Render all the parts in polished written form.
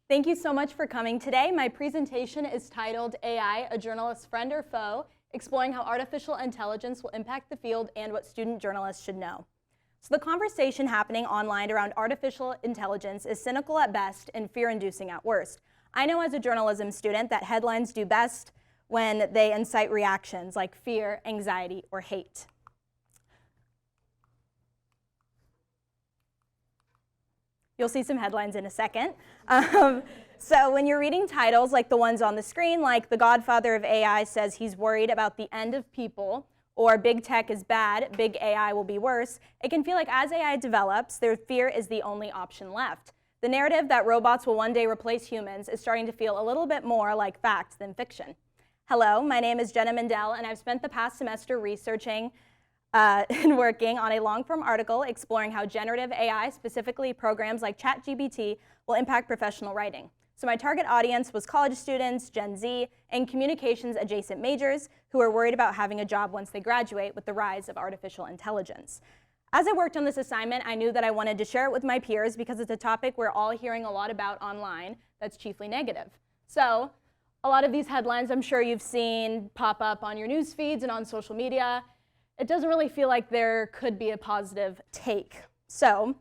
Thank you so much for coming today. My presentation is titled AI, a Journalist's Friend or Foe, exploring how artificial intelligence will impact the field and what student journalists should know. So the conversation happening online around artificial intelligence is cynical at best and fear-inducing at worst. I know as a journalism student that headlines do best when they incite reactions like fear, anxiety, or hate. You'll see some headlines in a second. So when you're reading titles like the ones on the screen, like The Godfather of AI says he's worried about the end of people, or big tech is bad, big AI will be worse, it can feel like as AI develops, their fear is the only option left. The narrative that robots will one day replace humans is starting to feel a little bit more like fact than fiction. Hello, my name is Jenna Mindel, and I've spent the past semester researching and working on a long-form article exploring how generative AI, specifically programs like ChatGPT, will impact professional writing. So my target audience was college students, Gen Z, and communications-adjacent majors who are worried about having a job once they graduate with the rise of artificial intelligence. As I worked on this assignment, I knew that I wanted to share it with my peers because it's a topic we're all hearing a lot about online that's chiefly negative. So a lot of these headlines I'm sure you've seen pop up on your news feeds and on social media. It doesn't really feel like there could be a positive take. So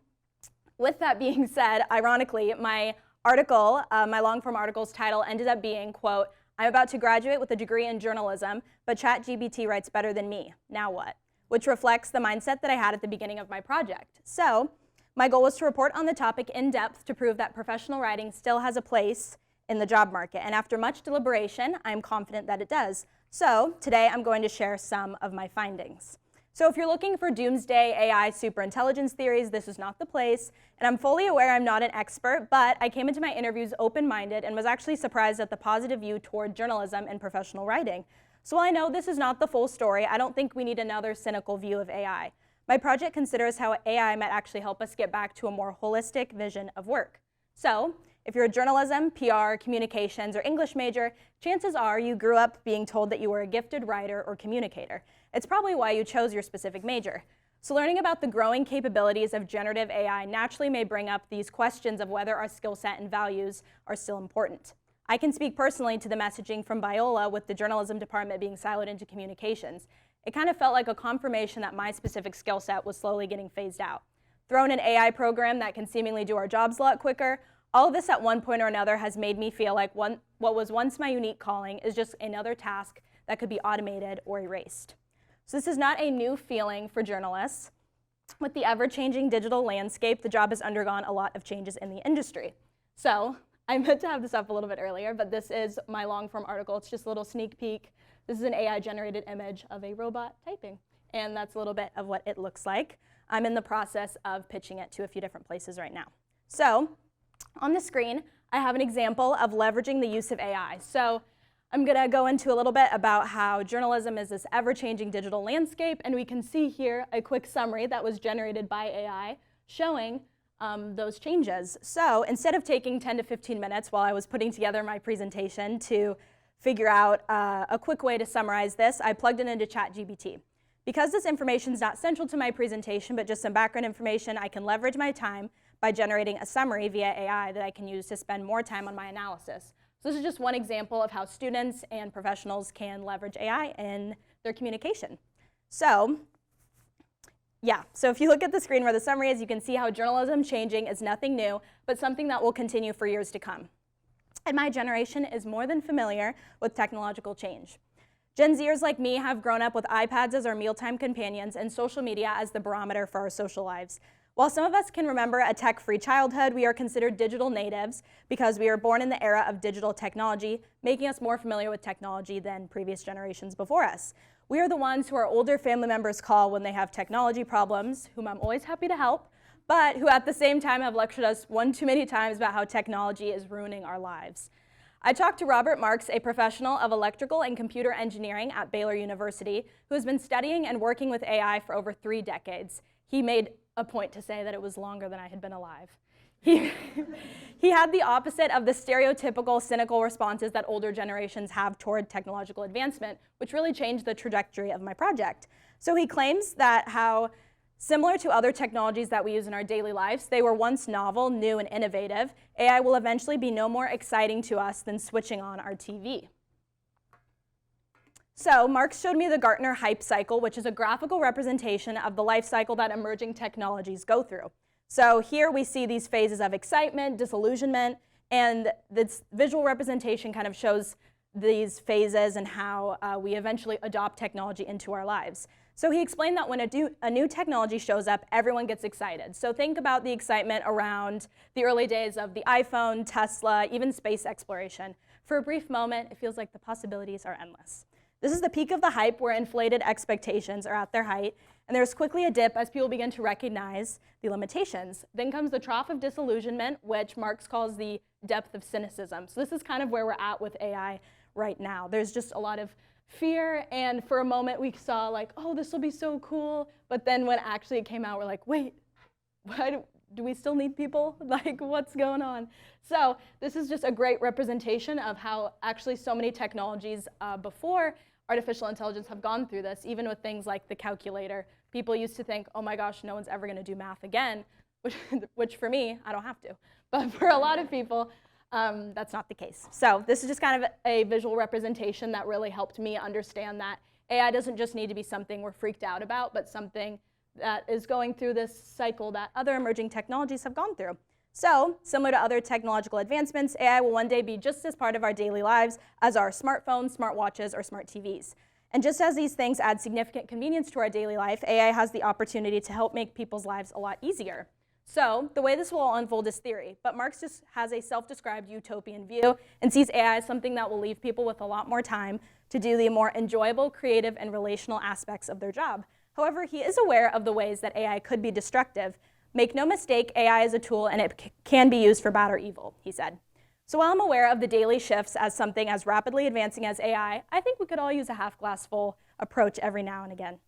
with that being said, ironically, my article, my long-form article's title ended up being, quote, "I'm about to graduate with a degree in journalism, but ChatGPT writes better than me. Now what?" Which reflects the mindset that I had at the beginning of my project. So my goal was to report on the topic in depth to prove that professional writing still has a place in the job market. And after much deliberation, I'm confident that it does. So today I'm going to share some of my findings. So if you're looking for doomsday AI superintelligence theories, this is not the place. And I'm fully aware I'm not an expert, but I came into my interviews open-minded and was actually surprised at the positive view toward journalism and professional writing. So while I know this is not the full story, I don't think we need another cynical view of AI. My project considers how AI might actually help us get back to a more holistic vision of work. So if you're a journalism, PR, communications, or English major, chances are you grew up being told that you were a gifted writer or communicator. It's probably why you chose your specific major. So learning about the growing capabilities of generative AI naturally may bring up these questions of whether our skill set and values are still important. I can speak personally to the messaging from Biola with the journalism department being siloed into communications. It kind of felt like a confirmation that my specific skill set was slowly getting phased out. Throw in an AI program that can seemingly do our jobs a lot quicker. All of this at one point or another has made me feel like what was once my unique calling is just another task that could be automated or erased. So this is not a new feeling for journalists. With the ever-changing digital landscape, the job has undergone a lot of changes in the industry. So I meant to have this up a little bit earlier, but this is my long-form article. It's just a little sneak peek. This is an AI-generated image of a robot typing, and that's a little bit of what it looks like. I'm in the process of pitching it to a few different places right now. So on the screen, I have an example of leveraging the use of AI. So I'm going to go into a little bit about how journalism is this ever-changing digital landscape, and we can see here a quick summary that was generated by AI showing those changes. So instead of taking 10 to 15 minutes while I was putting together my presentation to figure out a quick way to summarize this, I plugged it into ChatGPT. Because this information is not central to my presentation, but just some background information, I can leverage my time by generating a summary via AI that I can use to spend more time on my analysis. So this is just one example of how students and professionals can leverage AI in their communication. So so if you look at the screen where the summary is, you can see how journalism changing is nothing new, but something that will continue for years to come. And my generation is more than familiar with technological change. Gen Zers like me have grown up with iPads as our mealtime companions and social media as the barometer for our social lives. While some of us can remember a tech-free childhood, we are considered digital natives because we were born in the era of digital technology, making us more familiar with technology than previous generations before us. We are the ones who our older family members call when they have technology problems, whom I'm always happy to help, but who at the same time have lectured us one too many times about how technology is ruining our lives. I talked to Robert Marks, a professional of electrical and computer engineering at Baylor University, who has been studying and working with AI for over 3 decades. He made a point to say that it was longer than I had been alive. He had the opposite of the stereotypical cynical responses that older generations have toward technological advancement, which really changed the trajectory of my project. So he claims that how Similar to other technologies that we use in our daily lives, they were once novel, new, and innovative. AI will eventually be no more exciting to us than switching on our TV. So Mark showed me the Gartner hype cycle, which is a graphical representation of the life cycle that emerging technologies go through. So here we see these phases of excitement, disillusionment, and this visual representation kind of shows these phases and how we eventually adopt technology into our lives. So he explained that when a new technology shows up, everyone gets excited. So think about the excitement around the early days of the iPhone, Tesla, even space exploration. For a brief moment, it feels like the possibilities are endless. This is the peak of the hype where inflated expectations are at their height, and there's quickly a dip as people begin to recognize the limitations. Then comes the trough of disillusionment, which Marx calls the depth of cynicism. So this is kind of where we're at with AI right now. There's just a lot of fear, and for a moment we saw like, oh, this will be so cool, but then when actually it came out, we're like, wait, do we still need people? Like, what's going on? So this is just a great representation of how actually so many technologies before artificial intelligence have gone through this, even with things like the calculator. People used to think, oh my gosh, no one's ever going to do math again, which for me, I don't have to. But for a lot of people, that's not the case. So this is just kind of a visual representation that really helped me understand that AI doesn't just need to be something we're freaked out about, but something that is going through this cycle that other emerging technologies have gone through. So, similar to other technological advancements, AI will one day be just as part of our daily lives as our smartphones, smartwatches, or smart TVs. And just as these things add significant convenience to our daily life, AI has the opportunity to help make people's lives a lot easier. So, the way this will all unfold is theory, but Marx just has a self-described utopian view and sees AI as something that will leave people with a lot more time to do the more enjoyable, creative, and relational aspects of their job. However, he is aware of the ways that AI could be destructive. Make no mistake, AI is a tool and it can be used for bad or evil, he said. So while I'm aware of the daily shifts as something as rapidly advancing as AI, I think we could all use a half-glass-full approach every now and again.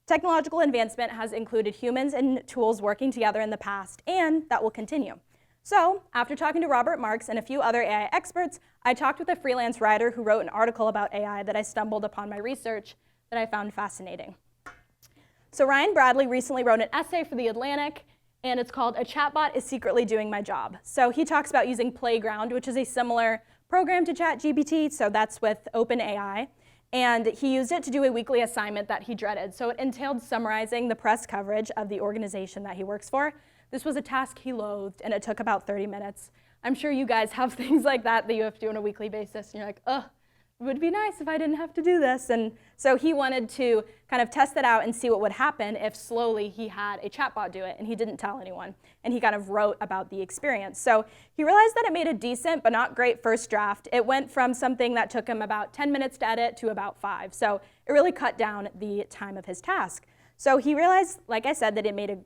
Technological advancement has included humans and tools working together in the past, and that will continue. So after talking to Robert Marx and a few other AI experts, I talked with a freelance writer who wrote an article about AI that I stumbled upon my research that I found fascinating. So Ryan Bradley recently wrote an essay for The Atlantic, and it's called "A Chatbot is Secretly Doing My Job." So he talks about using Playground, which is a similar program to ChatGPT, so that's with OpenAI. And he used it to do a weekly assignment that he dreaded. So it entailed summarizing the press coverage of the organization that he works for. This was a task he loathed, and it took about 30 minutes. I'm sure you guys have things like that you have to do on a weekly basis, and you're like, ugh, it would be nice if I didn't have to do this. And so he wanted to kind of test it out and see what would happen if slowly he had a chatbot do it, and he didn't tell anyone. And he kind of wrote about the experience. So he realized that it made a decent but not great first draft. It went from something that took him about 10 minutes to edit to about 5. So it really cut down the time of his task. So he realized, like I said, that it made a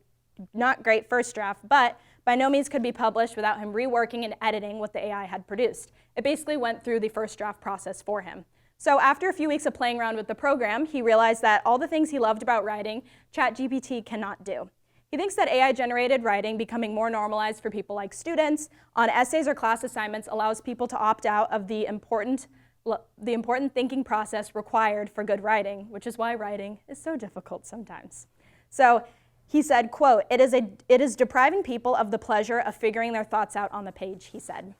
not great first draft, but by no means could be published without him reworking and editing what the AI had produced. It basically went through the first draft process for him. So after a few weeks of playing around with the program, he realized that all the things he loved about writing, ChatGPT cannot do. He thinks that AI-generated writing becoming more normalized for people like students on essays or class assignments allows people to opt out of the important thinking process required for good writing, which is why writing is so difficult sometimes. So he said, quote, it is depriving people of the pleasure of figuring their thoughts out on the page, he said.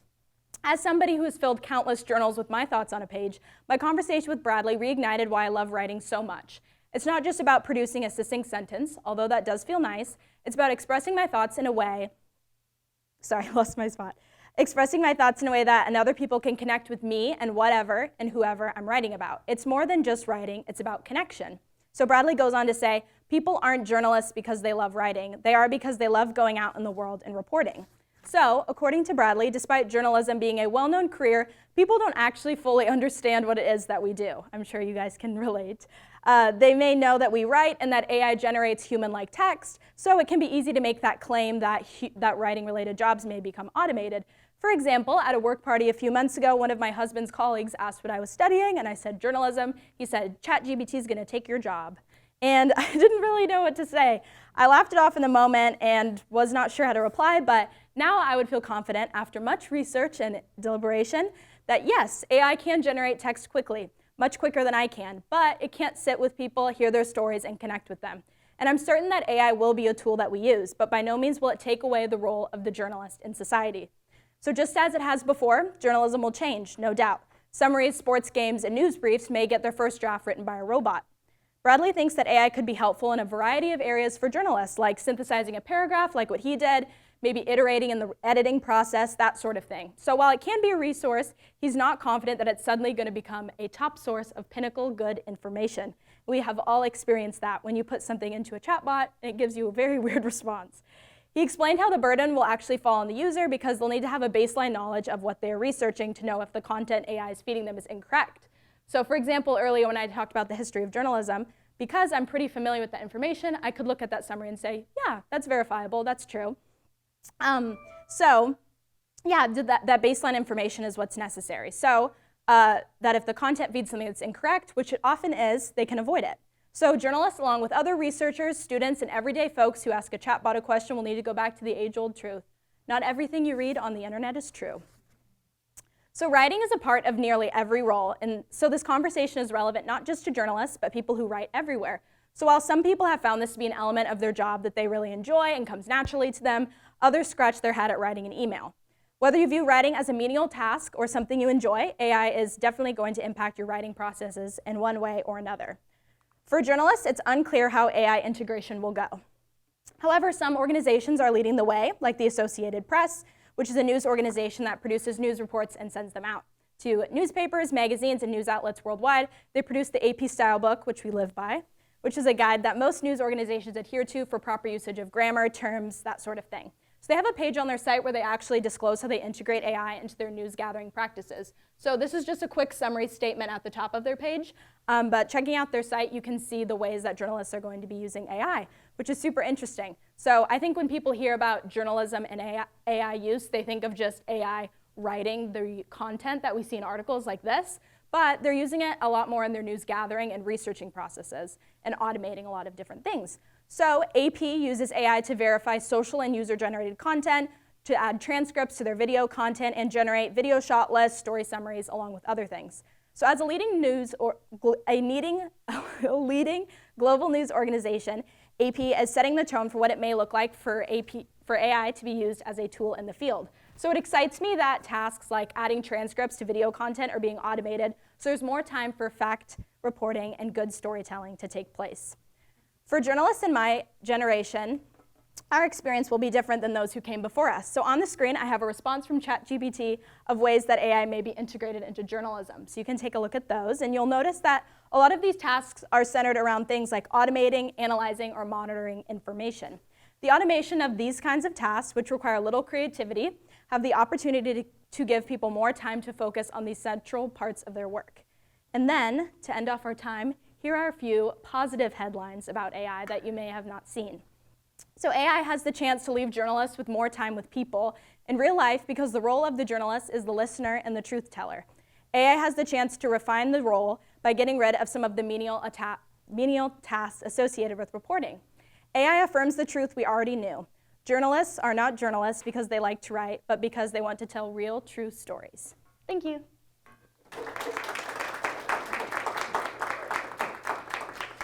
As somebody who has filled countless journals with my thoughts on a page, my conversation with Bradley reignited why I love writing so much. It's not just about producing a succinct sentence, although that does feel nice. It's about expressing my thoughts in a way, expressing my thoughts in a way that other people can connect with me and whatever and whoever I'm writing about. It's more than just writing, it's about connection. So Bradley goes on to say, people aren't journalists because they love writing. They are because they love going out in the world and reporting. So, according to Bradley, despite journalism being a well-known career, people don't actually fully understand what it is that we do. I'm sure you guys can relate. They may know that we write and that AI generates human-like text, so it can be easy to make that claim that writing-related jobs may become automated. For example, at a work party a few months ago, one of my husband's colleagues asked what I was studying, and I said journalism. He said, ChatGPT is going to take your job. And I didn't really know what to say. I laughed it off in the moment and was not sure how to reply, but now I would feel confident after much research and deliberation that yes, AI can generate text quickly, much quicker than I can, but it can't sit with people, hear their stories, and connect with them. And I'm certain that AI will be a tool that we use, but by no means will it take away the role of the journalist in society. So just as it has before, journalism will change, no doubt. Summaries, sports games, and news briefs may get their first draft written by a robot. Bradley thinks that AI could be helpful in a variety of areas for journalists, like synthesizing a paragraph, like what he did, maybe iterating in the editing process, that sort of thing. So while it can be a resource, he's not confident that it's suddenly going to become a top source of pinnacle good information. We have all experienced that when you put something into a chatbot and it gives you a very weird response. He explained how the burden will actually fall on the user because they'll need to have a baseline knowledge of what they're researching to know if the content AI is feeding them is incorrect. So for example, earlier when I talked about the history of journalism, because I'm pretty familiar with that information, I could look at that summary and say, yeah, that's verifiable, that's true. So yeah, that baseline information is what's necessary. So that if the content feeds something that's incorrect, which it often is, they can avoid it. So journalists, along with other researchers, students, and everyday folks who ask a chatbot a question will need to go back to the age-old truth. Not everything you read on the internet is true. So writing is a part of nearly every role, and so this conversation is relevant not just to journalists, but people who write everywhere. So while some people have found this to be an element of their job that they really enjoy and comes naturally to them, others scratch their head at writing an email. Whether you view writing as a menial task or something you enjoy, AI is definitely going to impact your writing processes in one way or another. For journalists, it's unclear how AI integration will go. However, some organizations are leading the way, like the Associated Press, which is a news organization that produces news reports and sends them out to newspapers, magazines, and news outlets worldwide. They produce the AP Style book, which we live by, which is a guide that most news organizations adhere to for proper usage of grammar, terms, that sort of thing. So they have a page on their site where they actually disclose how they integrate AI into their news gathering practices. So this is just a quick summary statement at the top of their page, but checking out their site, you can see the ways that journalists are going to be using AI, which is super interesting. So I think when people hear about journalism and AI use, they think of just AI writing the content that we see in articles like this, but they're using it a lot more in their news gathering and researching processes and automating a lot of different things. So AP uses AI to verify social and user-generated content, to add transcripts to their video content, and generate video shot lists, story summaries, along with other things. So as a leading global news organization, AP is setting the tone for what it may look like for AI to be used as a tool in the field. So it excites me that tasks like adding transcripts to video content are being automated, so there's more time for fact reporting and good storytelling to take place. For journalists in my generation, our experience will be different than those who came before us. So on the screen, I have a response from ChatGPT of ways that AI may be integrated into journalism. So you can take a look at those, and you'll notice that a lot of these tasks are centered around things like automating, analyzing, or monitoring information. The automation of these kinds of tasks, which require little creativity, have the opportunity to give people more time to focus on the central parts of their work. And then, to end off our time, here are a few positive headlines about AI that you may have not seen. So AI has the chance to leave journalists with more time with people in real life because the role of the journalist is the listener and the truth teller. AI has the chance to refine the role by getting rid of some of the menial tasks associated with reporting. AI affirms the truth we already knew. Journalists are not journalists because they like to write, but because they want to tell real, true stories. Thank you.